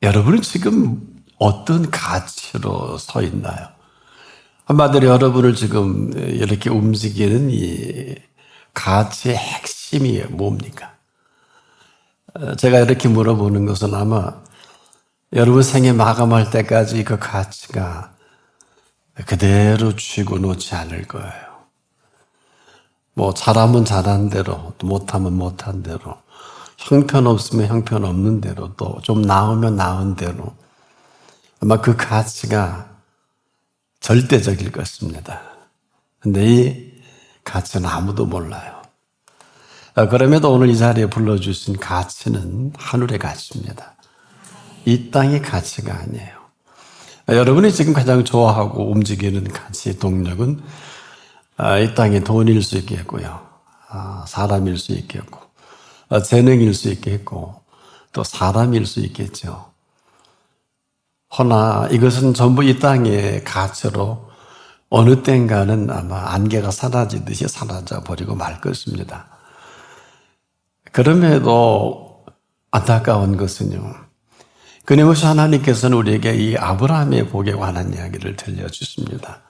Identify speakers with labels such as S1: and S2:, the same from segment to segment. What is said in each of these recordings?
S1: 여러분은 지금 어떤 가치로 서 있나요? 한마디로 여러분을 지금 이렇게 움직이는 이 가치의 핵심이 뭡니까? 제가 이렇게 물어보는 것은 아마 여러분 생에 마감할 때까지 그 가치가 그대로 쥐고 놓지 않을 거예요. 뭐 잘하면 잘한 대로, 또 못하면 못한 대로, 형편없으면 형편없는 대로, 또 좀 나으면 나은 대로 아마 그 가치가 절대적일 것입니다. 근데 이 가치는 아무도 몰라요. 그럼에도 오늘 이 자리에 불러주신 가치는 하늘의 가치입니다. 이 땅의 가치가 아니에요. 여러분이 지금 가장 좋아하고 움직이는 가치의 동력은 이 땅의 돈일 수 있겠고요. 사람일 수 있겠고, 재능일 수 있겠고, 또 사람일 수 있겠죠. 허나 이것은 전부 이 땅의 가치로 어느 땐가는 아마 안개가 사라지듯이 사라져 버리고 말 것입니다. 그럼에도 안타까운 것은요, 끊임없이 하나님께서는 우리에게 이 아브라함의 복에 관한 이야기를 들려주십니다.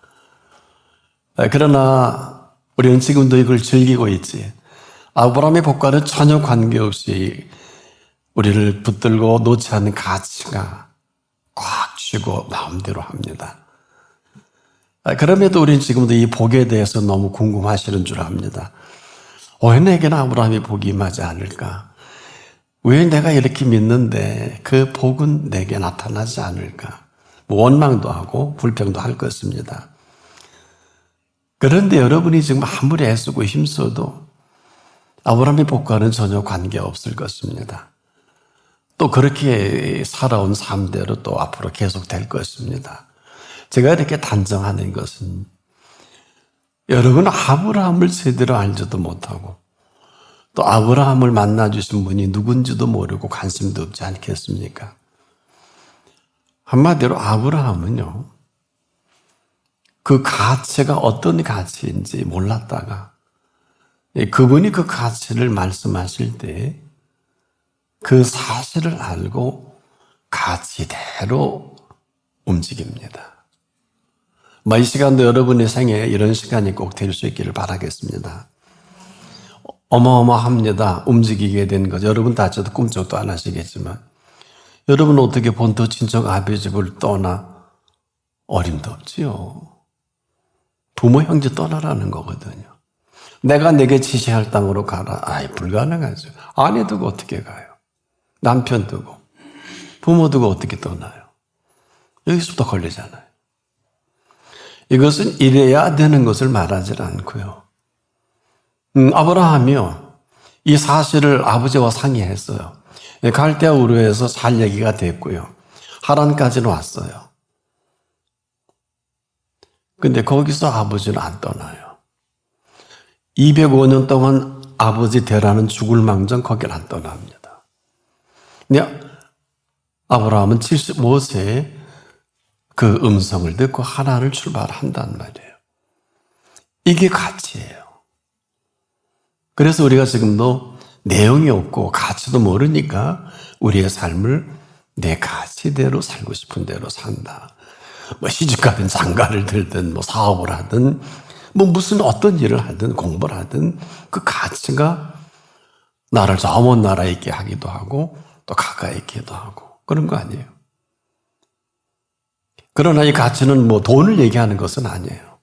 S1: 그러나 우리는 지금도 이걸 즐기고 있지. 아브라함의 복과는 전혀 관계없이 우리를 붙들고 놓지 않는 가치가 꽉 쥐고 마음대로 합니다. 그럼에도 우리는 지금도 이 복에 대해서 너무 궁금하시는 줄 압니다. 왜 내게는 아브라함의 복이 임하지 않을까? 왜 내가 이렇게 믿는데 그 복은 내게 나타나지 않을까? 원망도 하고 불평도 할 것입니다. 그런데 여러분이 지금 아무리 애쓰고 힘써도 아브라함의 복과는 전혀 관계없을 것입니다. 또 그렇게 살아온 삶대로 또 앞으로 계속될 것입니다. 제가 이렇게 단정하는 것은 여러분 아브라함을 제대로 알지도 못하고 또 아브라함을 만나주신 분이 누군지도 모르고 관심도 없지 않겠습니까? 한마디로 아브라함은요, 그 가치가 어떤 가치인지 몰랐다가 그분이 그 가치를 말씀하실 때 그 사실을 알고 가치대로 움직입니다. 이 시간도 여러분의 생에 이런 시간이 꼭 될 수 있기를 바라겠습니다. 어마어마합니다. 움직이게 된 것. 여러분 다쳐도 꿈쩍도 안 하시겠지만 여러분 어떻게 본토 친척 아버지 집을 떠나? 어림도 없지요. 부모 형제 떠나라는 거거든요. 내가 내게 지시할 땅으로 가라. 불가능하죠. 아내 두고 어떻게 가요? 남편 두고 부모 두고 어떻게 떠나요? 여기서부터 걸리잖아요. 이것은 이래야 되는 것을 말하지 않고요. 아브라함이요, 이 사실을 아버지와 상의했어요. 갈대아 우르에서 살 얘기가 됐고요. 하란까지는 왔어요. 근데 거기서 아버지는 안 떠나요. 205년 동안 아버지 대라는 죽을 망정 거길 안 떠납니다. 근데 아브라함은 75세에 그 음성을 듣고 하란을 출발한단 말이에요. 이게 가치예요. 그래서 우리가 지금도 내용이 없고 가치도 모르니까 우리의 삶을 내 가치대로 살고 싶은 대로 산다. 시집가든 장가를 들든 사업을 하든 무슨 어떤 일을 하든 공부를 하든 그 가치가 나를 저 먼 나라에 있게 하기도 하고 또 가까이 있기도 하고 그런 거 아니에요. 그러나 이 가치는 돈을 얘기하는 것은 아니에요.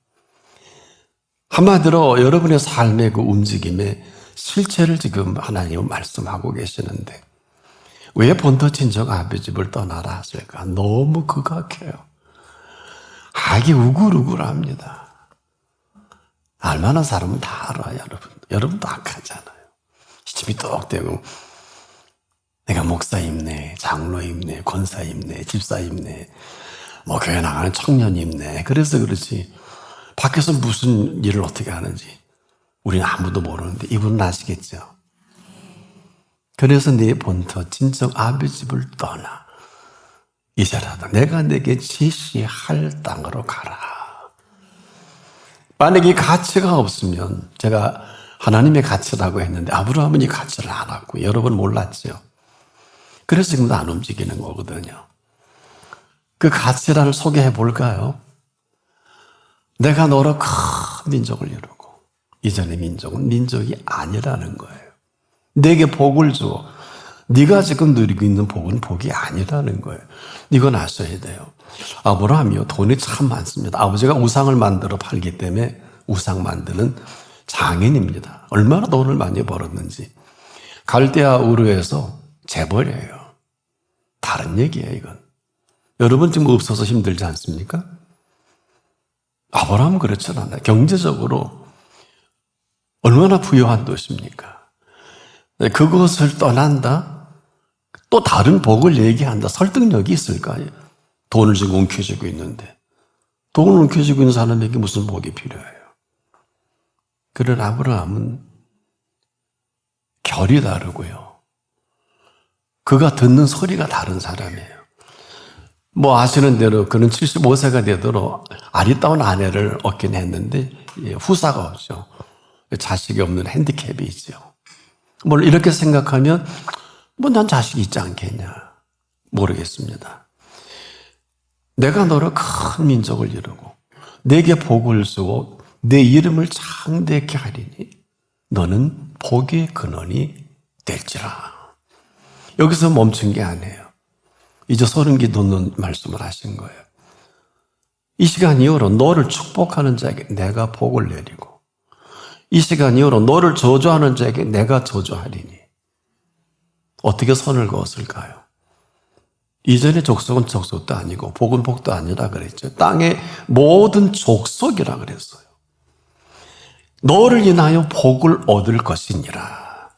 S1: 한마디로 여러분의 삶의 그 움직임의 실체를 지금 하나님은 말씀하고 계시는데 왜 본토 친척 아버지 집을 떠나라 하실까? 너무 극악해요. 악이 우글우글합니다. 알만한 사람은 다 알아요, 여러분. 여러분도 악하잖아요. 시침이 똑대고 내가 목사입네, 장로입네, 권사입네, 집사입네, 교회 나가는 청년입네. 그래서 그렇지 밖에서 무슨 일을 어떻게 하는지 우리는 아무도 모르는데 이분은 아시겠죠? 그래서 네 본토 친척 아버지 집을 떠나 이제라도 내가 내게 지시할 땅으로 가라. 만약에 이 가치가 없으면, 제가 하나님의 가치라고 했는데 아브라함은 이 가치를 알았고 여러분 몰랐죠. 그래서 지금도 안 움직이는 거거든요. 그 가치란을 소개해 볼까요? 내가 너로 큰 민족을 이루고 이전의 민족은 민족이 아니라는 거예요. 내게 복을 주어 네가 지금 누리고 있는 복은 복이 아니라는 거예요. 이건 아셔야 돼요. 아브라함이요, 돈이 참 많습니다. 아버지가 우상을 만들어 팔기 때문에 우상 만드는 장인입니다. 얼마나 돈을 많이 벌었는지. 갈대아 우르에서 재벌이에요. 다른 얘기예요, 이건. 여러분 지금 없어서 힘들지 않습니까? 아브라함은 그렇지 않아요. 경제적으로 얼마나 부유한 도시입니까? 그것을 떠난다? 또 다른 복을 얘기한다. 설득력이 있을까요? 돈을 지금 움켜쥐고 있는데. 돈을 움켜쥐고 있는 사람에게 무슨 복이 필요해요? 그런 아브라함은 결이 다르고요. 그가 듣는 소리가 다른 사람이에요. 뭐 아시는 대로 그는 75세가 되도록 아리따운 아내를 얻긴 했는데 후사가 없죠. 자식이 없는 핸디캡이 있죠. 뭘 이렇게 생각하면 뭐 난 자식이 있지 않겠냐. 모르겠습니다. 내가 너로 큰 민족을 이루고 내게 복을 주고 내 이름을 창대케 하리니 너는 복의 근원이 될지라. 여기서 멈춘 게 아니에요. 이제 소름기 돋는 말씀을 하신 거예요. 이 시간 이후로 너를 축복하는 자에게 내가 복을 내리고 이 시간 이후로 너를 저주하는 자에게 내가 저주하리니. 어떻게 선을 그었을까요? 이전의 족속은 족속도 아니고 복은 복도 아니라 그랬죠. 땅의 모든 족속이라 그랬어요. 너를 인하여 복을 얻을 것이니라.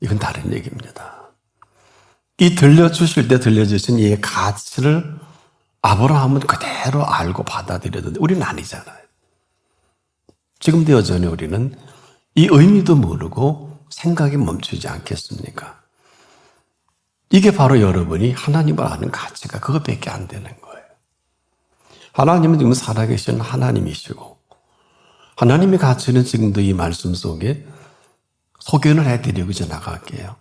S1: 이건 다른 얘기입니다. 이 들려주실 때 들려주신 이 가치를 아브라함은 그대로 알고 받아들였는데 우리는 아니잖아요. 지금도 여전히 우리는 이 의미도 모르고 생각이 멈추지 않겠습니까? 이게 바로 여러분이 하나님을 아는 가치가 그것밖에 안 되는 거예요. 하나님은 지금 살아계신 하나님이시고 하나님의 가치는 지금도 이 말씀 속에 소견을 해드리고 이제 나갈게요.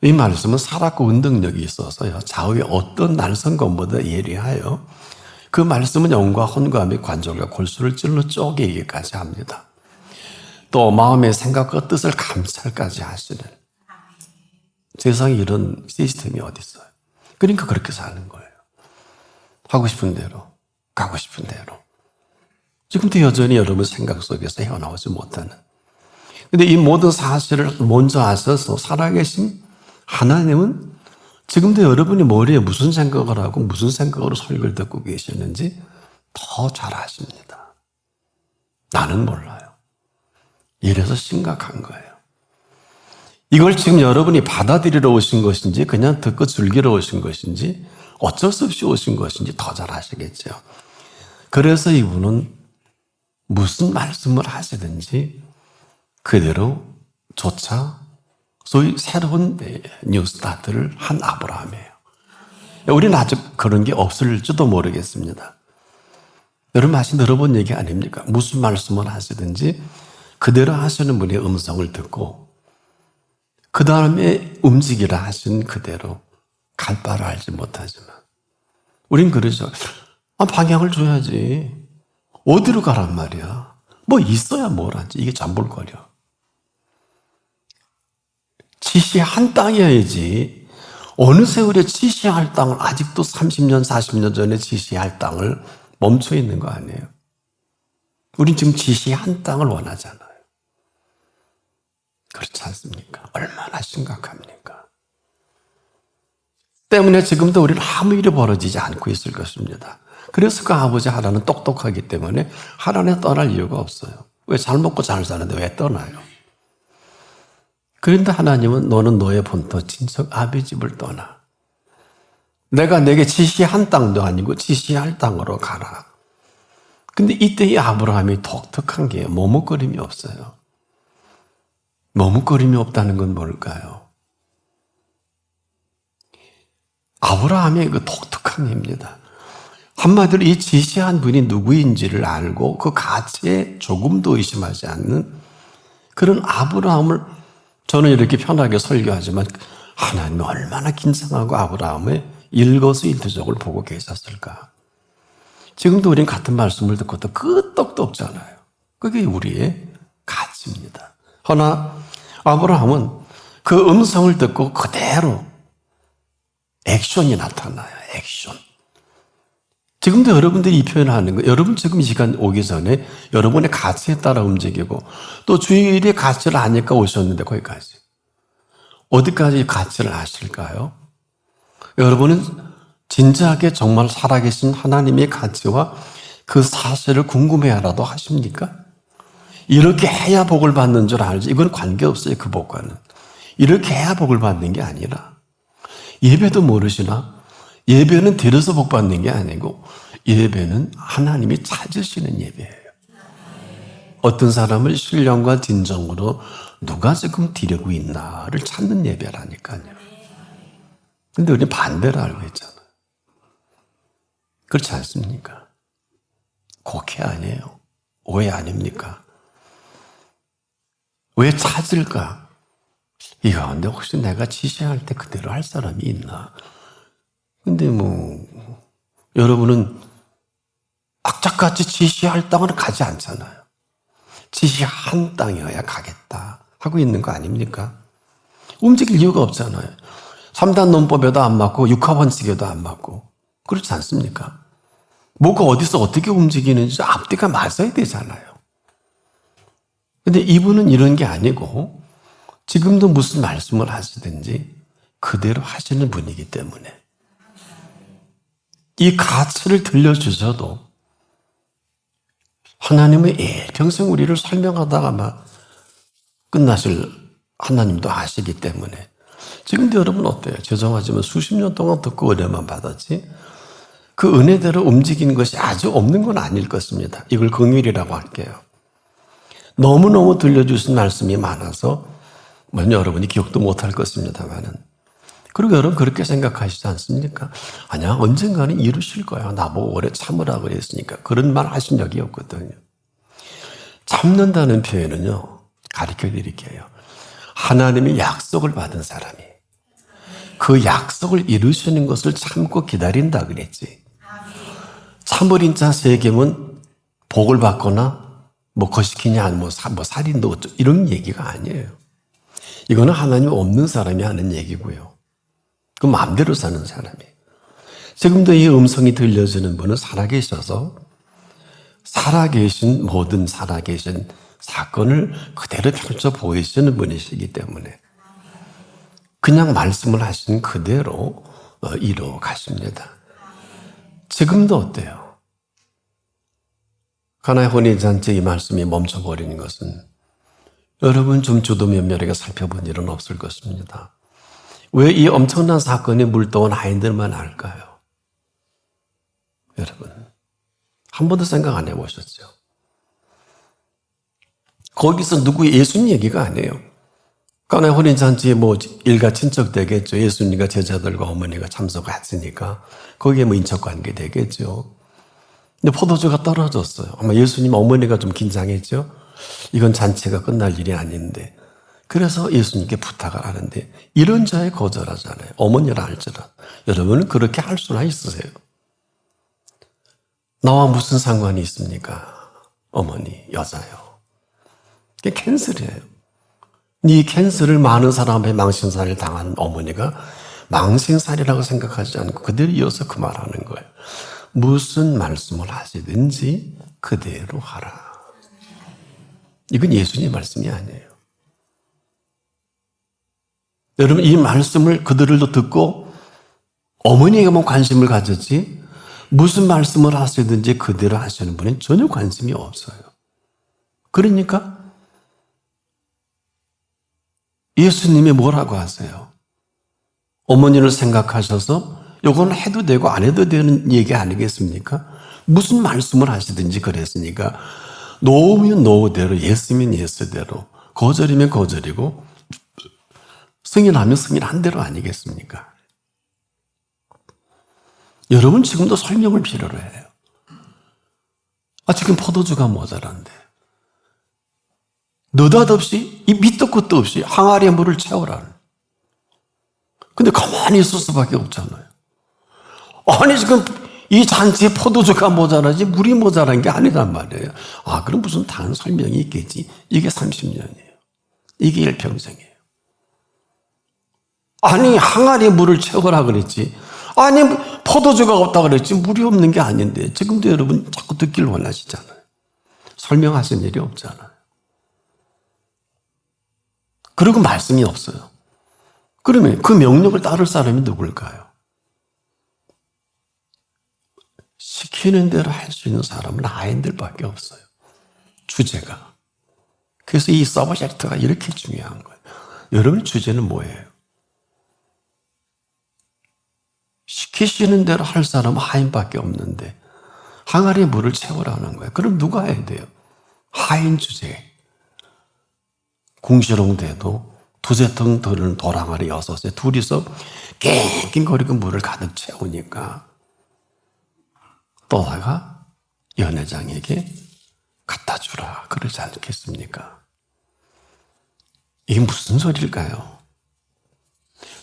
S1: 이 말씀은 살았고 운동력이 있어서요. 좌우의 어떤 날선 것보다 예리하여 그 말씀은 영과 혼과 및 관절과 골수를 찔러 쪼개기까지 합니다. 또 마음의 생각과 뜻을 감찰까지 하시는 세상에 이런 시스템이 어디 있어요? 그러니까 그렇게 사는 거예요. 하고 싶은 대로, 가고 싶은 대로. 지금도 여전히 여러분 생각 속에서 헤어나오지 못하는. 근데 이 모든 사실을 먼저 아셔서 살아계신 하나님은 지금도 여러분이 머리에 무슨 생각을 하고 무슨 생각으로 설교를 듣고 계시는지 더 잘 아십니다. 나는 몰라요. 이래서 심각한 거예요. 이걸 지금 여러분이 받아들이러 오신 것인지 그냥 듣고 즐기러 오신 것인지 어쩔 수 없이 오신 것인지 더 잘 아시겠죠. 그래서 이분은 무슨 말씀을 하시든지 그대로 조차 소위 새로운 뉴스타트를 한 아브라함이에요. 우리는 아직 그런 게 없을지도 모르겠습니다. 여러분 많이 들어본 얘기 아닙니까? 무슨 말씀을 하시든지 그대로 하시는 분의 음성을 듣고 그 다음에 움직이라 하신 그대로 갈 바를 알지 못하지만 우린 그러죠. 방향을 줘야지. 어디로 가란 말이야. 뭐 있어야 뭘 하지. 이게 잠볼거려. 지시한 땅이어야지. 어느 세월에 지시할 땅을 아직도 30년, 40년 전에 지시할 땅을 멈춰 있는 거 아니에요. 우린 지금 지시한 땅을 원하잖아요. 그렇지 않습니까? 얼마나 심각합니까? 때문에 지금도 우리는 아무 일이 벌어지지 않고 있을 것입니다. 그래서 그 아버지 하나는 똑똑하기 때문에 하나는 떠날 이유가 없어요. 왜 잘 먹고 잘 사는데 왜 떠나요? 그런데 하나님은 너는 너의 본토 친척 아비 집을 떠나. 내가 내게 지시한 땅도 아니고 지시할 땅으로 가라. 근데 이때 이 아브라함이 독특한 게 머뭇거림이 없어요. 머뭇거림이 없다는 건 뭘까요? 아브라함의 그 독특한 입니다. 한마디로 이 지시한 분이 누구인지를 알고 그 가치에 조금도 의심하지 않는 그런 아브라함을 저는 이렇게 편하게 설교하지만 하나님이 얼마나 긴장하고 아브라함의 일거수일투족을 보고 계셨을까. 지금도 우리는 같은 말씀을 듣고도 끄떡도 없잖아요. 그게 우리의 가치입니다. 허나 아브라함은 그 음성을 듣고 그대로 액션이 나타나요. 액션. 지금도 여러분들이 이 표현을 하는 거예요. 여러분 지금 이 시간 오기 전에 여러분의 가치에 따라 움직이고 또 주일의 가치를 아니까 오셨는데 거기까지. 어디까지 가치를 아실까요? 여러분은 진지하게 정말 살아계신 하나님의 가치와 그 사실을 궁금해하라도 하십니까? 이렇게 해야 복을 받는 줄 알지. 이건 관계없어요. 그 복과는. 이렇게 해야 복을 받는 게 아니라 예배도 모르시나? 예배는 드려서 복 받는 게 아니고 예배는 하나님이 찾으시는 예배예요. 어떤 사람을 신령과 진정으로 누가 지금 드리고 있나를 찾는 예배라니까요. 근데 우리는 반대로 알고 있잖아요. 그렇지 않습니까? 곡해 아니에요. 오해 아닙니까? 왜 찾을까? 이 가운데 혹시 내가 지시할 때 그대로 할 사람이 있나? 근데 여러분은 악착같이 지시할 땅은 가지 않잖아요. 지시한 땅이어야 가겠다 하고 있는 거 아닙니까? 움직일 이유가 없잖아요. 3단 논법에도 안 맞고 6하원칙에도 안 맞고 그렇지 않습니까? 뭐가 어디서 어떻게 움직이는지 앞뒤가 맞아야 되잖아요. 근데 이분은 이런 게 아니고 지금도 무슨 말씀을 하시든지 그대로 하시는 분이기 때문에 이 가치를 들려주셔도 하나님의 일평생 우리를 설명하다가 막 끝나실 하나님도 아시기 때문에 지금도 여러분 어때요? 죄송하지만 수십 년 동안 듣고 은혜만 받았지 그 은혜대로 움직이는 것이 아주 없는 건 아닐 것입니다. 이걸 긍휼이라고 할게요. 너무너무 들려주신 말씀이 많아서 여러분이 기억도 못할 것입니다만은 그리고 여러분 그렇게 생각하시지 않습니까? 아니야 언젠가는 이루실 거야. 나보고 오래 참으라 그랬으니까 그런 말 하신 적이 없거든요. 참는다는 표현은요. 가르쳐 드릴게요. 하나님이 약속을 받은 사람이 그 약속을 이루시는 것을 참고 기다린다 그랬지. 참으린 자 세겜은 복을 받거나 거시키냐 살인도 어쩌고 이런 얘기가 아니에요. 이거는 하나님 없는 사람이 하는 얘기고요. 그 마음대로 사는 사람이에요. 지금도 이 음성이 들려지는 분은 살아계셔서 살아계신 모든 살아계신 사건을 그대로 펼쳐 보이시는 분이시기 때문에 그냥 말씀을 하신 그대로 이루어 가십니다. 지금도 어때요? 가나의 혼인잔치 이 말씀이 멈춰버리는 것은 여러분 좀 주도 면밀하게 살펴본 일은 없을 것입니다. 왜 이 엄청난 사건이 물떠온 하인들만 알까요? 여러분 한 번도 생각 안 해보셨죠? 거기서 누구 예수님 얘기가 아니에요. 가나의 혼인잔치에 일가 친척 되겠죠. 예수님과 제자들과 어머니가 참석했으니까 거기에 인척관계 되겠죠. 근데 포도주가 떨어졌어요. 아마 예수님 어머니가 좀 긴장했죠. 이건 잔치가 끝날 일이 아닌데 그래서 예수님께 부탁을 하는데 이런 자에 거절하잖아요. 어머니라 할지라도 여러분은 그렇게 할 수나 있으세요. 나와 무슨 상관이 있습니까? 어머니 여자요. 그게 캔슬이에요. 이 캔슬을 많은 사람의 망신살을 당한 어머니가 망신살이라고 생각하지 않고 그대로 이어서 그 말하는 거예요. 무슨 말씀을 하시든지 그대로 하라. 이건 예수님 말씀이 아니에요. 여러분 이 말씀을 그들도 듣고 어머니에게만 관심을 가졌지 무슨 말씀을 하시든지 그대로 하시는 분은 전혀 관심이 없어요. 그러니까 예수님이 뭐라고 하세요? 어머니를 생각하셔서 이건 해도 되고 안 해도 되는 얘기 아니겠습니까? 무슨 말씀을 하시든지 그랬으니까 노면 노대로 예스면 예스대로 거절이면 거절이고 승인하면 승인한 대로 아니겠습니까? 여러분 지금도 설명을 필요로 해요. 지금 포도주가 모자란데 느닷없이 이 밑도 끝도 없이 항아리에 물을 채우라는 근데 가만히 있을 수밖에 없잖아요. 아니 지금 이 잔치에 포도주가 모자라지 물이 모자란 게 아니란 말이에요. 아, 그럼 무슨 다른 설명이 있겠지. 이게 30년이에요. 이게 일평생이에요. 아니 항아리에 물을 채우라 그랬지. 아니 포도주가 없다 그랬지. 물이 없는 게 아닌데 지금도 여러분 자꾸 듣길 원하시잖아요. 설명하신 일이 없잖아요. 그리고 말씀이 없어요. 그러면 그 명령을 따를 사람이 누굴까요? 시키는 대로 할 수 있는 사람은 하인들밖에 없어요. 주제가. 그래서 이 서브젝트가 이렇게 중요한 거예요. 여러분의 주제는 뭐예요? 시키시는 대로 할 사람은 하인밖에 없는데 항아리에 물을 채우라는 거예요. 그럼 누가 해야 돼요? 하인 주제. 궁시렁대도 두세 통 들은 도랑아리 6에 둘이서 낑낑거리고 물을 가득 채우니까 떠다가 연회장에게 갖다 주라 그러지 않겠습니까? 이게 무슨 소리일까요?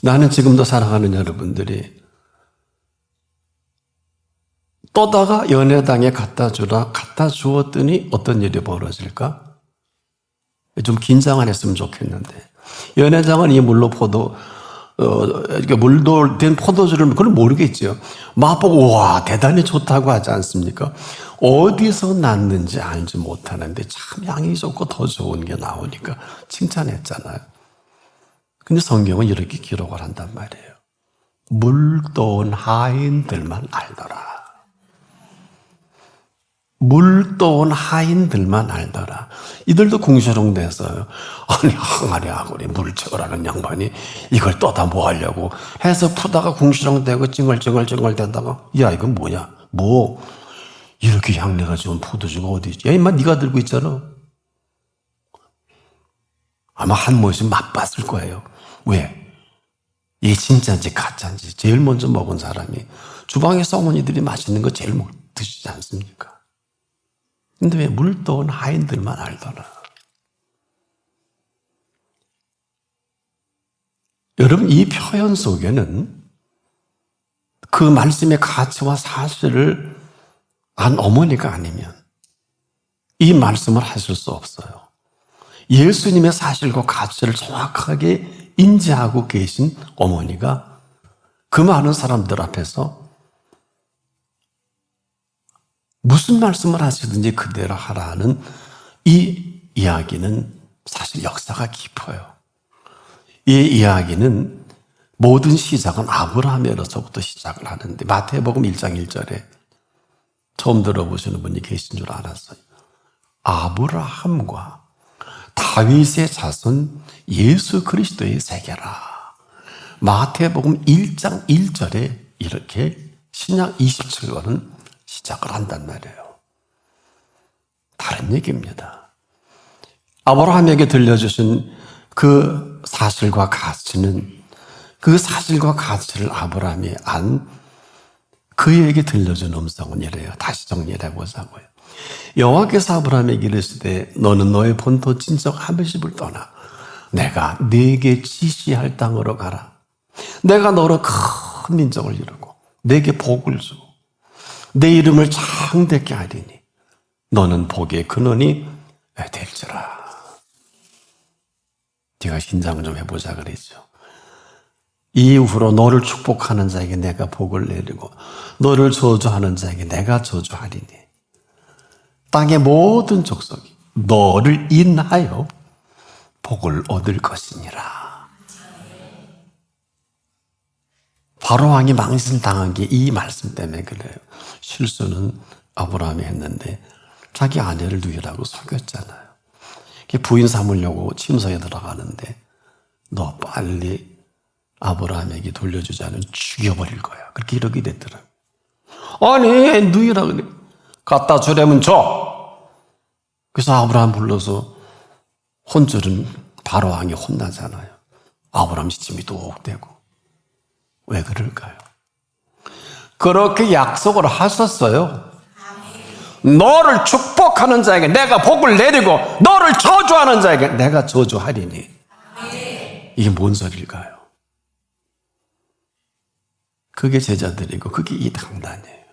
S1: 나는 지금도 사랑하는 여러분들이 떠다가 연회장에 갖다 주라 갖다 주었더니 어떤 일이 벌어질까? 좀 긴장 안 했으면 좋겠는데 연회장은 이 물로 이렇게 물도 된 포도주를 그걸 모르겠죠. 맛보고 와 대단히 좋다고 하지 않습니까? 어디서 났는지 알지 못하는데 참 향이 좋고 더 좋은 게 나오니까 칭찬했잖아요. 근데 성경은 이렇게 기록을 한단 말이에요. 물도온 하인들만 알더라. 물도온 하인들만 알더라. 이들도 궁시렁대서요. 아니 항아리하고 물 채우라는 양반이 이걸 떠다 뭐 하려고 해서 푸다가 궁시렁대고 찡얼찡얼 대다가 야 이건 뭐냐? 뭐 이렇게 향내가 좋은 포도주가 어디 있지? 야 임마 네가 들고 있잖아. 아마 한 모씩 맛봤을 거예요. 왜? 이게 진짜인지 가짜인지 제일 먼저 먹은 사람이 주방에서 어머니들이 맛있는 거 제일 드시지 않습니까? 근데 왜 물도온 하인들만 알더라. 여러분 이 표현 속에는 그 말씀의 가치와 사실을 안 어머니가 아니면 이 말씀을 하실 수 없어요. 예수님의 사실과 가치를 정확하게 인지하고 계신 어머니가 그 많은 사람들 앞에서 무슨 말씀을 하시든지 그대로 하라는 이 이야기는 사실 역사가 깊어요. 이 이야기는 모든 시작은 아브라함에로서부터 시작을 하는데 마태복음 1장 1절에 처음 들어보시는 분이 계신 줄 알았어요. 아브라함과 다윗의 자손 예수 그리스도의 세계라. 마태복음 1장 1절에 이렇게 신약 27권은 시작을 한단 말이에요. 다른 얘기입니다. 아브라함에게 들려주신 그 사실과 가치는 그 사실과 가치를 아브라함이 안 그에게 들려준 음성은 이래요. 다시 정리를 해보자고요. 여호와께서 아브라함에게 이르시되 너는 너의 본토 친척 아벨집을 떠나 내가 네게 지시할 땅으로 가라. 내가 너로 큰 민족을 이루고 네게 복을 주고 내 이름을 창대케 하리니 너는 복의 근원이 될지라. 제가 신장을 좀 해보자 그랬죠. 이후로 너를 축복하는 자에게 내가 복을 내리고 너를 저주하는 자에게 내가 저주하리니 땅의 모든 족속이 너를 인하여 복을 얻을 것이니라. 바로왕이 망신당한 게 이 말씀 때문에 그래요. 실수는 아브라함이 했는데 자기 아내를 누이라고 속였잖아요. 부인 삼으려고 침소에 들어가는데 너 빨리 아브라함에게 돌려주지 않으면 죽여버릴 거야. 그렇게 이렇게 됐더라고요. 아니 누이라 그래. 갖다 주려면 줘. 그래서 아브라함 불러서 혼쭐은 바로왕이 혼나잖아요. 아브라함 시침이 뚝 떼고. 왜 그럴까요? 그렇게 약속을 하셨어요. 너를 축복하는 자에게 내가 복을 내리고 너를 저주하는 자에게 내가 저주하리니. 이게 뭔 소리일까요? 그게 제자들이고 그게 이 강단이에요.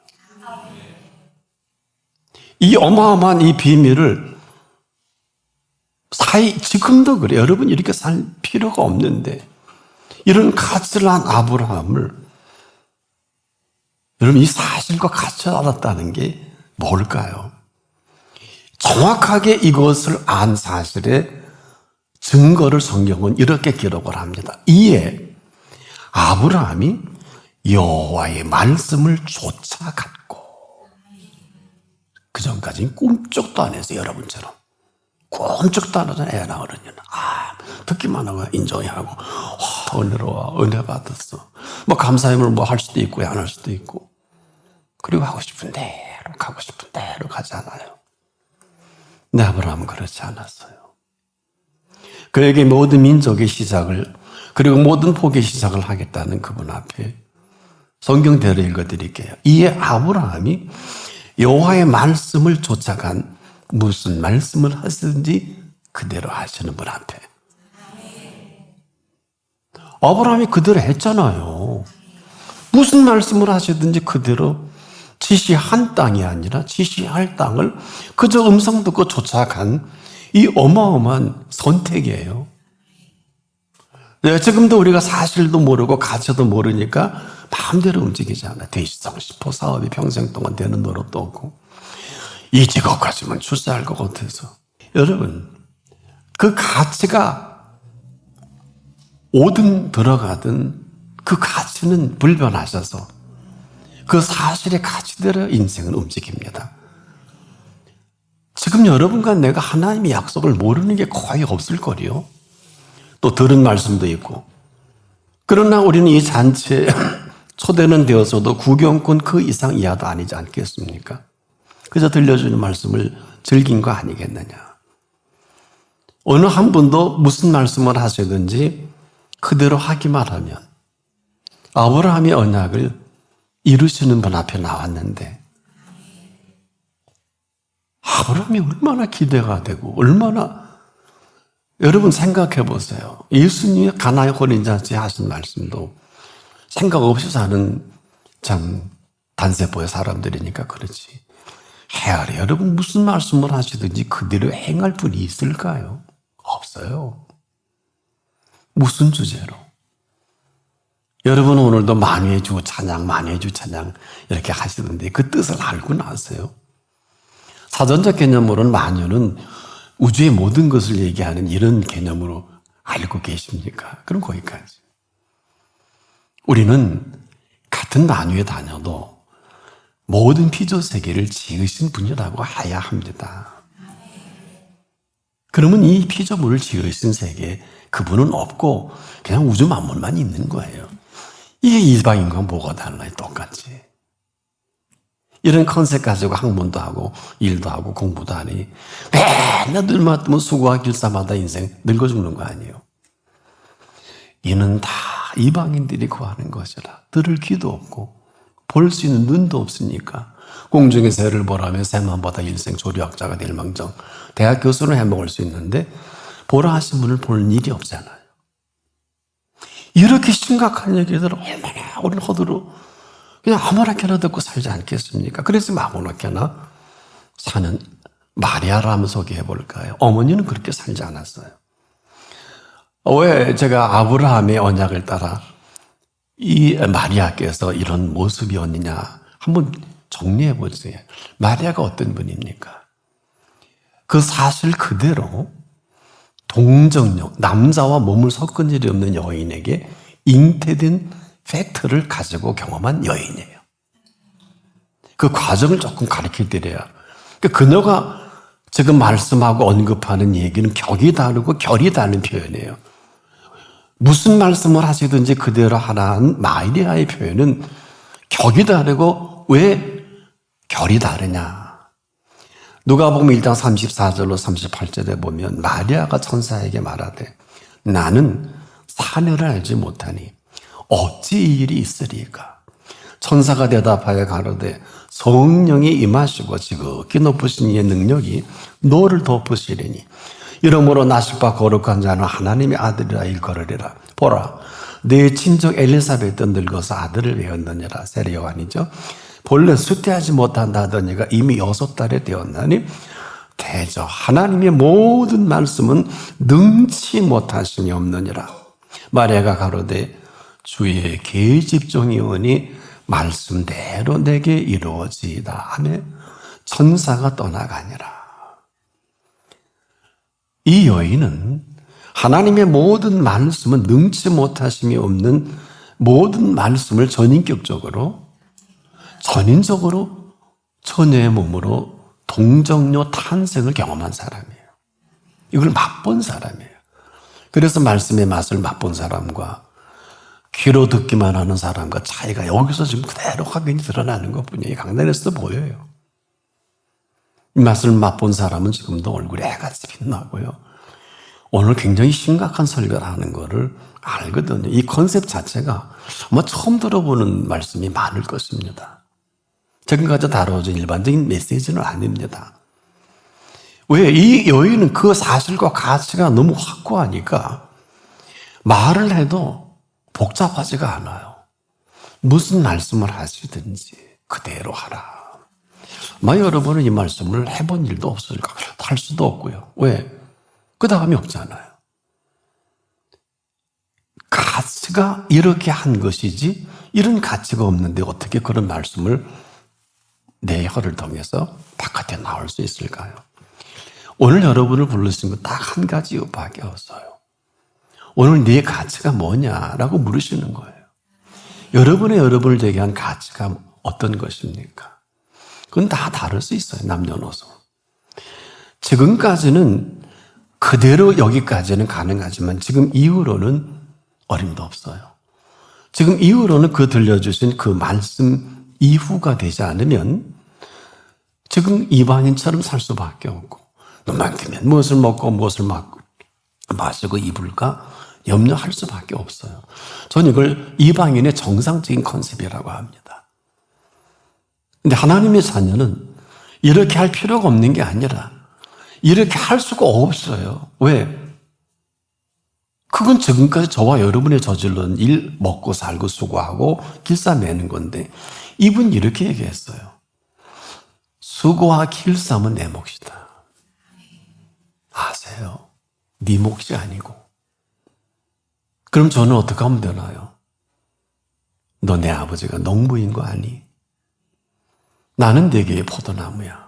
S1: 이 어마어마한 이 비밀을 지금도 그래요. 여러분 이렇게 살 필요가 없는데 이런 가치를 한 아브라함을 여러분 이 사실과 같이 알았다는 게 뭘까요? 정확하게 이것을 안 사실의 증거를 성경은 이렇게 기록을 합니다. 이에 아브라함이 여호와의 말씀을 쫓아갔고, 그 전까지는 꿈쩍도 안 했어요. 여러분처럼 꿈쩍도 안 하잖아요. 애나 어른이나 듣기만 하고 인정하고 은혜로워, 은혜 받았어. 뭐 감사함을 뭐 할 수도 있고 안 할 수도 있고, 그리고 하고 싶은 대로 가고 싶은 대로 가잖아요. 근데 아브라함은 그렇지 않았어요. 그에게 모든 민족의 시작을, 그리고 모든 복의 시작을 하겠다는 그분 앞에 성경대로 읽어드릴게요. 이에 아브라함이 여호와의 말씀을 쫓아간, 무슨 말씀을 하시든지 그대로 하시는 분 앞에. 아브라함이 그대로 했잖아요. 무슨 말씀을 하시든지 그대로 지시한 땅이 아니라 지시할 땅을 그저 음성 듣고 쫓아간 이 어마어마한 선택이에요. 네, 지금도 우리가 사실도 모르고 가치도 모르니까 마음대로 움직이잖아요. 대시성 싶어 사업이 평생 동안 되는 노릇도 없고 이 직업 가지면 출세할 것 같아서. 여러분, 그 가치가 오든 들어가든 그 가치는 불변하셔서 그 사실의 가치대로 인생은 움직입니다. 지금 여러분과 내가 하나님의 약속을 모르는 게 거의 없을 거리요. 또 들은 말씀도 있고. 그러나 우리는 이 잔치에 초대는 되어서도 구경꾼 그 이상 이하도 아니지 않겠습니까? 그저 들려주는 말씀을 즐긴 거 아니겠느냐. 어느 한 분도 무슨 말씀을 하시든지 그대로 하기만 하면 아브라함의 언약을 이루시는 분 앞에 나왔는데, 아브라함이 얼마나 기대가 되고 얼마나, 여러분 생각해 보세요. 예수님이 가나의 혼인잔치 하신 말씀도 생각 없이 사는 참 단세포의 사람들이니까 그렇지. 헤아려, 여러분 무슨 말씀을 하시든지 그대로 행할 분이 있을까요? 없어요. 무슨 주제로? 여러분 오늘도 만유의 주 찬양, 만유의 주 찬양 이렇게 하시던데 그 뜻을 알고 나세요? 사전적 개념으로는 만유는 우주의 모든 것을 얘기하는 이런 개념으로 알고 계십니까? 그럼 거기까지. 우리는 같은 만유에 다녀도 모든 피조 세계를 지으신 분이라고 해야 합니다. 그러면 이 피조물을 지으신 세계에 그분은 없고 그냥 우주 만물만 있는 거예요. 이게 이방인과 뭐가 달라요? 똑같이. 이런 컨셉 가지고 학문도 하고 일도 하고 공부도 하니 맨날 눈만 뜨면 수고와 길쌈하다 인생 늙어 죽는 거 아니에요. 이는 다 이방인들이 구하는 것이라. 들을 귀도 없고 볼 수 있는 눈도 없으니까 공중의 새를 보라면 새만 보다 일생 조류학자가 될 망정 대학 교수를 해먹을 수 있는데 보라 하신 분을 볼 일이 없잖아요. 이렇게 심각한 얘기들을 얼마나 우리는 허들어 그냥 아무렇게나 듣고 살지 않겠습니까? 그래서 아무렇게나 사는 마리아를 한번 소개해 볼까요? 어머니는 그렇게 살지 않았어요. 왜 제가 아브라함의 언약을 따라 이 마리아께서 이런 모습이었느냐 한번 정리해 보세요. 마리아가 어떤 분입니까? 그 사실 그대로 동정력, 남자와 몸을 섞은 일이 없는 여인에게 잉태된 팩트를 가지고 경험한 여인이에요. 그 과정을 조금 가르쳐 드려야. 그녀가 지금 말씀하고 언급하는 얘기는 격이 다르고 결이 다른 표현이에요. 무슨 말씀을 하시든지 그대로 하라는 마리아의 표현은 격이 다르고 왜 결이 다르냐. 누가복음 1장 34절로 38절에 보면 마리아가 천사에게 말하되 나는 사내를 알지 못하니 어찌 이 일이 있으리까. 천사가 대답하여 가로되 성령이 임하시고 지극히 높으신 이의 능력이 너를 덮으시리니 이러므로 나실바 거룩한 자는 하나님의 아들이라 일컬으리라. 보라 내 친정 엘리사벳도 늙어서 아들을 배웠느니라. 세례 요한이죠. 본래 숫대하지 못한다 하더니가 이미 6달에 되었나니 대저 하나님의 모든 말씀은 능치 못하심이 없느니라. 마리아가 가로되 주의 계집종이오니 말씀대로 내게 이루어지이다 하며 천사가 떠나가니라. 이 여인은 하나님의 모든 말씀은 능치 못하심이 없는 모든 말씀을 전인격적으로 처녀의 몸으로 동정녀 탄생을 경험한 사람이에요. 이걸 맛본 사람이에요. 그래서 말씀의 맛을 맛본 사람과 귀로 듣기만 하는 사람과 차이가 여기서 지금 그대로 확연히 드러나는 것뿐이에요. 강단에서 보여요. 이 맛을 맛본 사람은 지금도 얼굴에 해같이 빛나고요. 오늘 굉장히 심각한 설교를 하는 거를 알거든요. 이 컨셉 자체가 아마 처음 들어보는 말씀이 많을 것입니다. 지금까지 다뤄진 일반적인 메시지는 아닙니다. 왜? 이 여인은 그 사실과 가치가 너무 확고하니까 말을 해도 복잡하지가 않아요. 무슨 말씀을 하시든지 그대로 하라. 아마 여러분은 이 말씀을 해본 일도 없으니까 할 수도 없고요. 왜? 그 다음이 없잖아요. 가치가 이렇게 한 것이지 이런 가치가 없는데 어떻게 그런 말씀을 내 혀를 통해서 바깥에 나올 수 있을까요? 오늘 여러분을 부르신 건 딱 한 가지 밖에 없어요. 오늘 네 가치가 뭐냐라고 물으시는 거예요. 여러분을 제기한 가치가 어떤 것입니까? 그건 다 다를 수 있어요. 남녀노소. 지금까지는 그대로 여기까지는 가능하지만 지금 이후로는 어림도 없어요. 지금 이후로는 그 들려주신 그 말씀 이후가 되지 않으면 지금 이방인처럼 살 수밖에 없고 눈만 뜨면 무엇을 먹고 무엇을 마시고 입을까 염려할 수밖에 없어요. 저는 이걸 이방인의 정상적인 컨셉이라고 합니다. 근데 하나님의 자녀는 이렇게 할 필요가 없는 게 아니라 이렇게 할 수가 없어요. 왜? 그건 지금까지 저와 여러분의 저질른 일, 먹고 살고 수고하고 길쌈매는 건데 이분이 이렇게 얘기했어요. 수고와 길쌈은 내 몫이다. 아세요? 네 몫이 아니고. 그럼 저는 어떻게 하면 되나요? 너 내 아버지가 농부인 거 아니? 나는 네개의 포도나무야.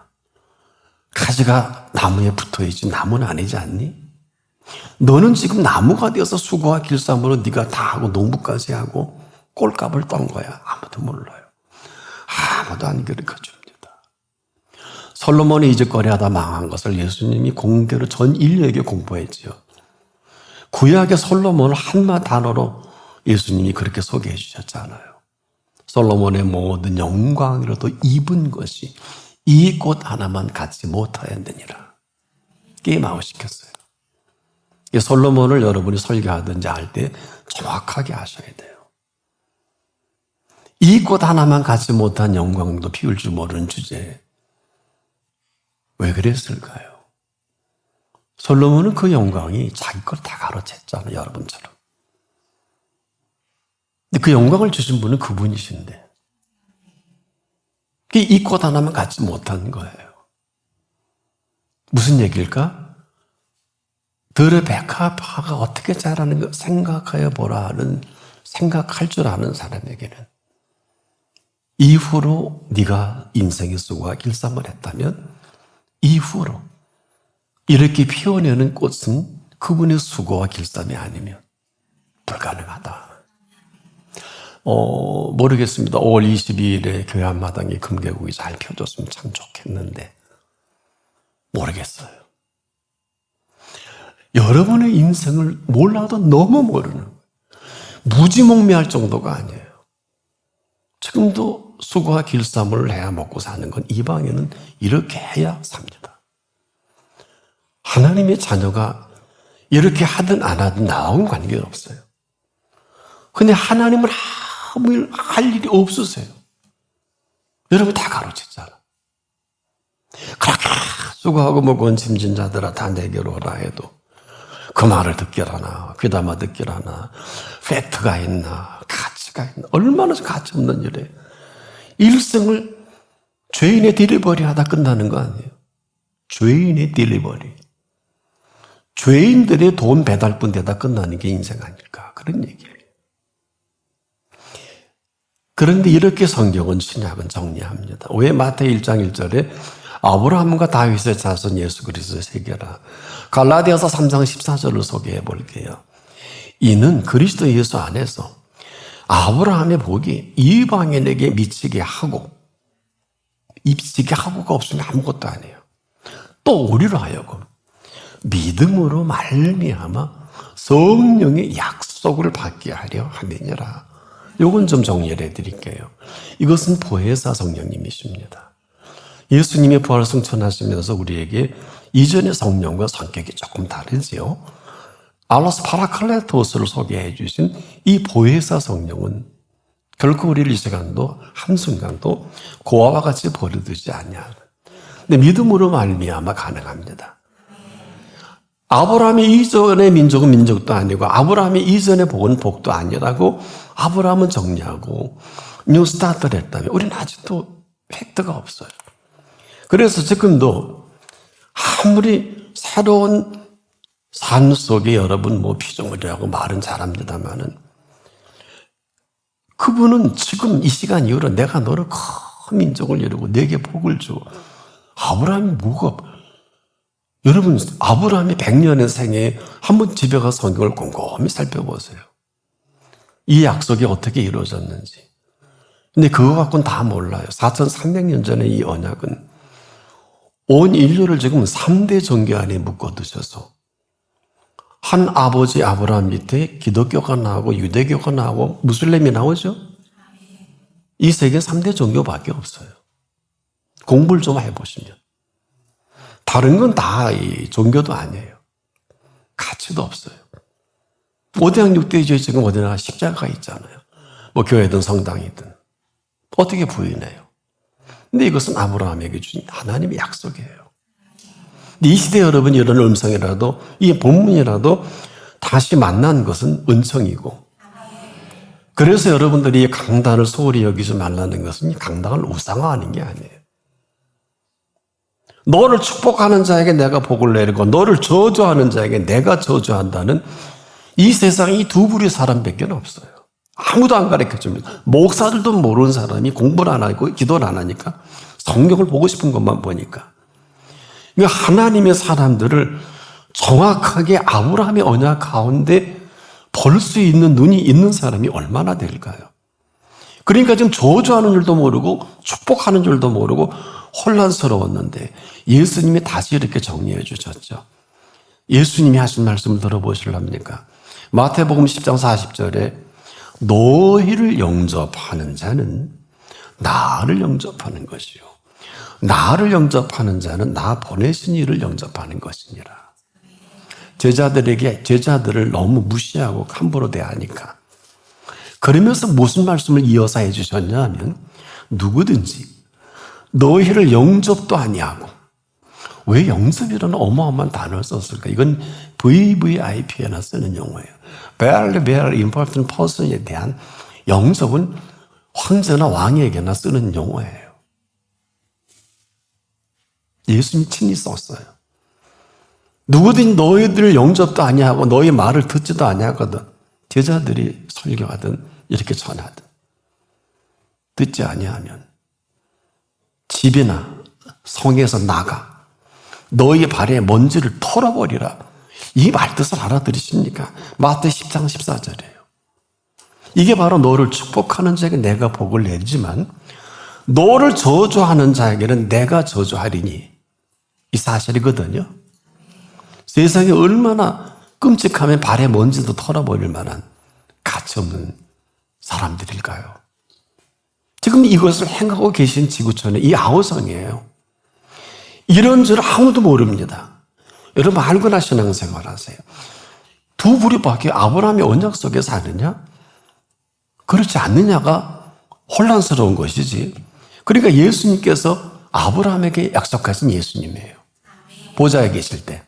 S1: 가지가 나무에 붙어있지 나무는 아니지 않니? 너는 지금 나무가 되어서 수고와 길쌈으로 네가 다 하고 농부까지 하고 꼴값을 떤 거야. 아무도 몰라요. 아무도 안 가르쳐줍니다. 솔로몬이 이적거리하다 망한 것을 예수님이 공개로 전 인류에게 공포했지요. 구약의 솔로몬을 한마 단어로 예수님이 그렇게 소개해 주셨잖아요. 솔로몬의 모든 영광이라도 입은 것이 이 꽃 하나만 갖지 못하였느니라. 게임아웃 시켰어요. 이 솔로몬을 여러분이 설교하든지 할 때 정확하게 하셔야 돼요. 이 꽃 하나만 갖지 못한 영광도 피울 줄 모르는 주제에 왜 그랬을까요? 솔로몬은 그 영광이 자기 걸 다 가로챘잖아요. 여러분처럼. 근데 그 영광을 주신 분은 그분이신데 이 꽃 하나만 갖지 못한 거예요. 무슨 얘기일까? 들의 백합화가 어떻게 자라는가 생각하여 보라 하는 생각할 줄 아는 사람에게는 이후로 네가 인생의 수고와 길쌈을 했다면 이후로 이렇게 피어내는 꽃은 그분의 수고와 길쌈이 아니면 불가능하다. 모르겠습니다. 5월 22일에 교회 한마당에 금계국이 잘 펴줬으면 참 좋겠는데 모르겠어요. 여러분의 인생을 몰라도 너무 모르는 거예요. 무지몽매할 정도가 아니에요. 지금도 수고와 길쌈을 해야 먹고 사는 건 이방인은 이렇게 해야 삽니다. 하나님의 자녀가 이렇게 하든 안 하든 나하고는 관계가 없어요. 근데 하나님은 아무 일 할 일이 없으세요. 여러분 다 가로챘잖아. 그렇게 수고하고 무거운 짐진 자들아 다 내게로 오라 해도 그 말을 듣기라나 귀담아 듣기라나 팩트가 있나 가치가 있나 얼마나 가치 없는 일이에요. 일생을 죄인의 딜리버리 하다 끝나는 거 아니에요. 죄인의 딜리버리. 죄인들의 돈 배달분 되다 끝나는 게 인생 아닐까 그런 얘기예요. 그런데 이렇게 성경은 신약은 정리합니다. 왜 마태복음 1장 1절에 아브라함과 다윗의 자손 예수 그리스도의 세계라. 갈라디아서 3장 14절을 소개해 볼게요. 이는 그리스도 예수 안에서 아브라함의 복이 이방인에게 미치게 하고가 없으면 아무것도 아니에요. 또 우리로 하여금 믿음으로 말미암아 성령의 약속을 받게 하려 함이니라. 요건 좀 정리를 해드릴게요. 이것은 보혜사 성령님이십니다. 예수님이 부활 승천하시면서 우리에게 이전의 성령과 성격이 조금 다르지요. 알로스 파라클레토스를 소개해 주신 이 보혜사 성령은 결코 우리를 이 시간도 한순간도 고아와 같이 버려두지 않냐. 근데 믿음으로 말미암아 가능합니다. 아브라함의 이전의 민족은 민족도 아니고 아브라함의 이전의 복은 복도 아니라고 아브라함은 정리하고 뉴스타트를 했다면 우리는 아직도 팩트가 없어요. 그래서 지금도 아무리 새로운 삶 속에 여러분 피조물이라고 말은 잘합니다만은 그분은 지금 이 시간 이후로 내가 너를 큰 민족을 이루고 내게 복을 줘. 아브라함이 뭐가 여러분 아브라함이 100년의 생에 한번 집에 가서 성경을 곰곰이 살펴보세요. 이 약속이 어떻게 이루어졌는지. 근데 그거 갖고는 다 몰라요. 4300년 전에 이 언약은 온 인류를 지금 3대 종교 안에 묶어두셔서 한 아버지 아브라함 밑에 기독교가 나오고 유대교가 나오고 무슬림이 나오죠. 이 세계 3대 종교밖에 없어요. 공부를 좀 해보시면. 다른 건 다 종교도 아니에요. 가치도 없어요. 5대양 6대주의 지금 어디나 십자가가 있잖아요. 교회든 성당이든. 어떻게 부인해요? 근데 이것은 아브라함에게 주신 하나님의 약속이에요. 근데 이 시대 여러분이 이런 음성이라도 이 본문이라도 다시 만난 것은 은총이고 그래서 여러분들이 강단을 소홀히 여기지 말라는 것은 이 강단을 우상화하는 게 아니에요. 너를 축복하는 자에게 내가 복을 내리고 너를 저주하는 자에게 내가 저주한다는 이 세상에 이 두 부류의 사람밖에 없어요. 아무도 안 가르쳐줍니다. 목사들도 모르는 사람이 공부를 안 하고 기도를 안 하니까 성경을 보고 싶은 것만 보니까. 하나님의 사람들을 정확하게 아브라함의 언약 가운데 볼 수 있는 눈이 있는 사람이 얼마나 될까요? 그러니까 지금 저주하는 줄도 모르고 축복하는 줄도 모르고 혼란스러웠는데 예수님이 다시 이렇게 정리해 주셨죠. 예수님이 하신 말씀을 들어보실랍니까? 마태복음 10장 40절에 너희를 영접하는 자는 나를 영접하는 것이요 나를 영접하는 자는 나 보내신 이를 영접하는 것이니라. 제자들을 너무 무시하고 함부로 대하니까 그러면서 무슨 말씀을 이어서 해주셨냐 하면 누구든지 너희를 영접도 아니하고 왜 영접이라는 어마어마한 단어를 썼을까? 이건 VVIP에나 쓰는 용어예요. Very, very important person에 대한 영접은 황제나 왕에게나 쓰는 용어예요. 예수님이 친히 썼어요. 누구든지 너희들 영접도 아니하고 너희 말을 듣지도 아니하거든. 제자들이 설교하든 이렇게 전하든 듣지 아니하면 집이나 성에서 나가 너희 발에 먼지를 털어버리라. 이 말뜻을 알아들으십니까? 마태 10장 14절이에요. 이게 바로 너를 축복하는 자에게 내가 복을 내리지만 너를 저주하는 자에게는 내가 저주하리니 이 사실이거든요. 세상에 얼마나 끔찍하면 발에 먼지도 털어버릴 만한 가치없는 사람들일까요? 지금 이것을 행하고 계신 지구촌의 이 아우성이에요. 이런 줄 아무도 모릅니다. 여러분 알거나 신앙생활 하세요. 두 부류밖에 아브라함의 언약 속에 사느냐? 그렇지 않느냐가 혼란스러운 것이지. 그러니까 예수님께서 아브라함에게 약속하신 예수님이에요. 보좌에 계실 때.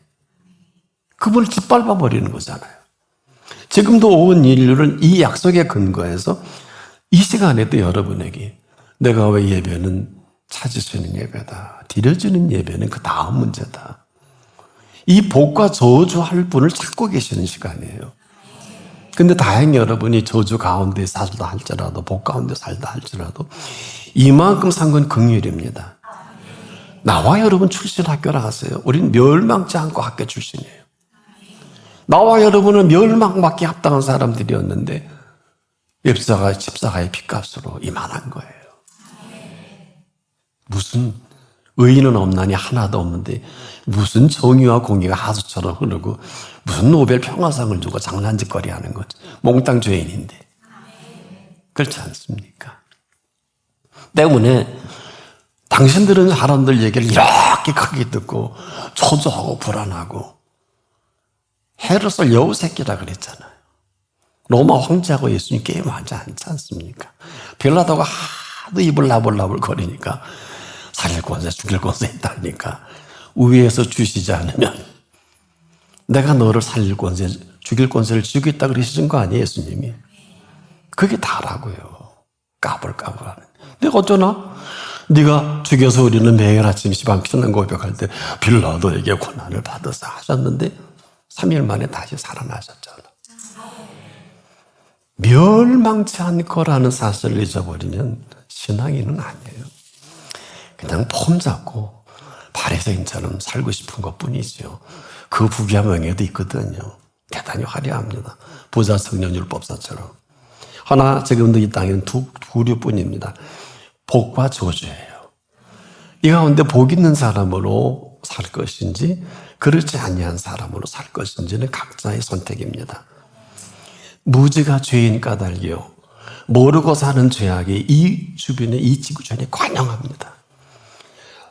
S1: 그분을 짓밟아 버리는 거잖아요. 지금도 온 인류는 이 약속에 근거해서 이 시간에도 여러분에게 내가 왜 예배는 찾으시는 예배다, 드려지는 예배는 그 다음 문제다, 이 복과 저주할 분을 찾고 계시는 시간이에요. 근데 다행히 여러분이 저주 가운데 살다 할지라도 복 가운데 살다 할지라도 이만큼 산 건 긍휼입니다. 나와 여러분 출신 학교 나갔어요. 우리는 멸망치 않고 학교 출신이에요. 나와 여러분은 멸망받기 합당한 사람들이었는데 집사가의 핏값으로 이만한 거예요. 무슨 의인은 없나니 하나도 없는데 무슨 정의와 공의가 하수처럼 흐르고 무슨 노벨 평화상을 주고 장난짓거리 하는 거죠. 몽땅 죄인인데. 그렇지 않습니까? 때문에 당신들은 사람들 얘기를 이렇게 크게 듣고 초조하고 불안하고 헤롯을 여우 새끼라 그랬잖아요. 로마 황제하고 예수님 게임하지 않지 않습니까? 빌라도가 하도 입을 나불나불 거리니까 살릴 권세 죽일 권세 있다니까 위에서 주시지 않으면 내가 너를 살릴 권세 죽일 권세를 주겠다 그러시는 거 아니에요 예수님이? 그게 다라고요. 까불까불하는. 내가 어쩌나? 네가 죽여서 우리는 매일 아침 시방 피난 고백할 때 빌라도에게 고난을 받아서 하셨는데 3일 만에 다시 살아나셨잖아. 멸망치 않고라는 사실을 잊어버리면 신앙인은 아니에요. 그냥 폼 잡고 바리새인처럼 살고 싶은 것뿐이지요. 그 부귀와 명예도 있거든요. 대단히 화려합니다. 부자 청년 율법사처럼. 하나 지금도 이 땅에는 두 부류뿐입니다. 복과 저주예요. 이 가운데 복 있는 사람으로 살 것인지 그렇지 아니한 사람으로 살 것인지는 각자의 선택입니다. 무지가 죄인 까닭이요 모르고 사는 죄악이 이 주변에 이 지구촌에 관영합니다.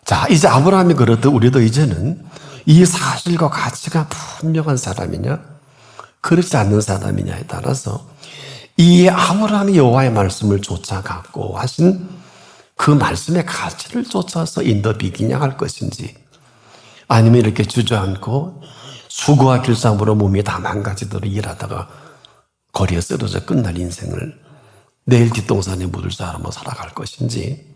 S1: 자, 이제 아브라함이 그렇듯 우리도 이제는 이 사실과 가치가 분명한 사람이냐 그렇지 않는 사람이냐에 따라서 이 아브라함이 여호와의 말씀을 쫓아갔고 하신 그 말씀의 가치를 쫓아서 인더 비기냥 할 것인지 아니면 이렇게 주저앉고 수고와 길쌈으로 몸이 다 망가지도록 일하다가 거리에 쓰러져 끝날 인생을 내일 뒷동산에 묻을 사람으로 살아갈 것인지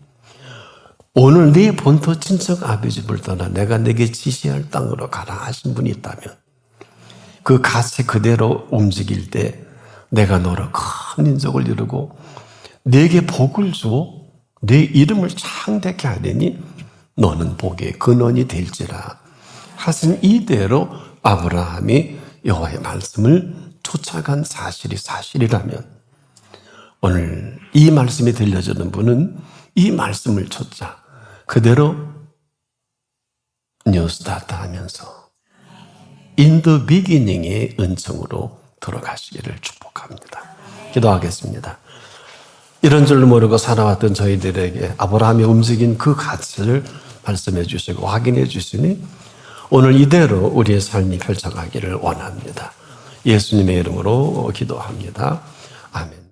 S1: 오늘 네 본토 친척 아비집을 떠나 내가 내게 지시할 땅으로 가라 하신 분이 있다면 그 가치 그대로 움직일 때 내가 너로 큰 인족을 이루고 내게 복을 주어 내 이름을 창대케 하려니 너는 복의 근원이 될지라 하신 이대로 아브라함이 여호와의 말씀을 쫓아간 사실이 사실이라면 오늘 이 말씀이 들려주는 분은 이 말씀을 쫓아 그대로 뉴스타트 하면서 In the beginning의 은총으로 들어가시기를 축복합니다. 기도하겠습니다. 이런 줄 모르고 살아왔던 저희들에게 아브라함이 움직인 그 가치를 말씀해 주시고 확인해 주시니 오늘 이대로 우리의 삶이 펼쳐가기를 원합니다. 예수님의 이름으로 기도합니다. 아멘.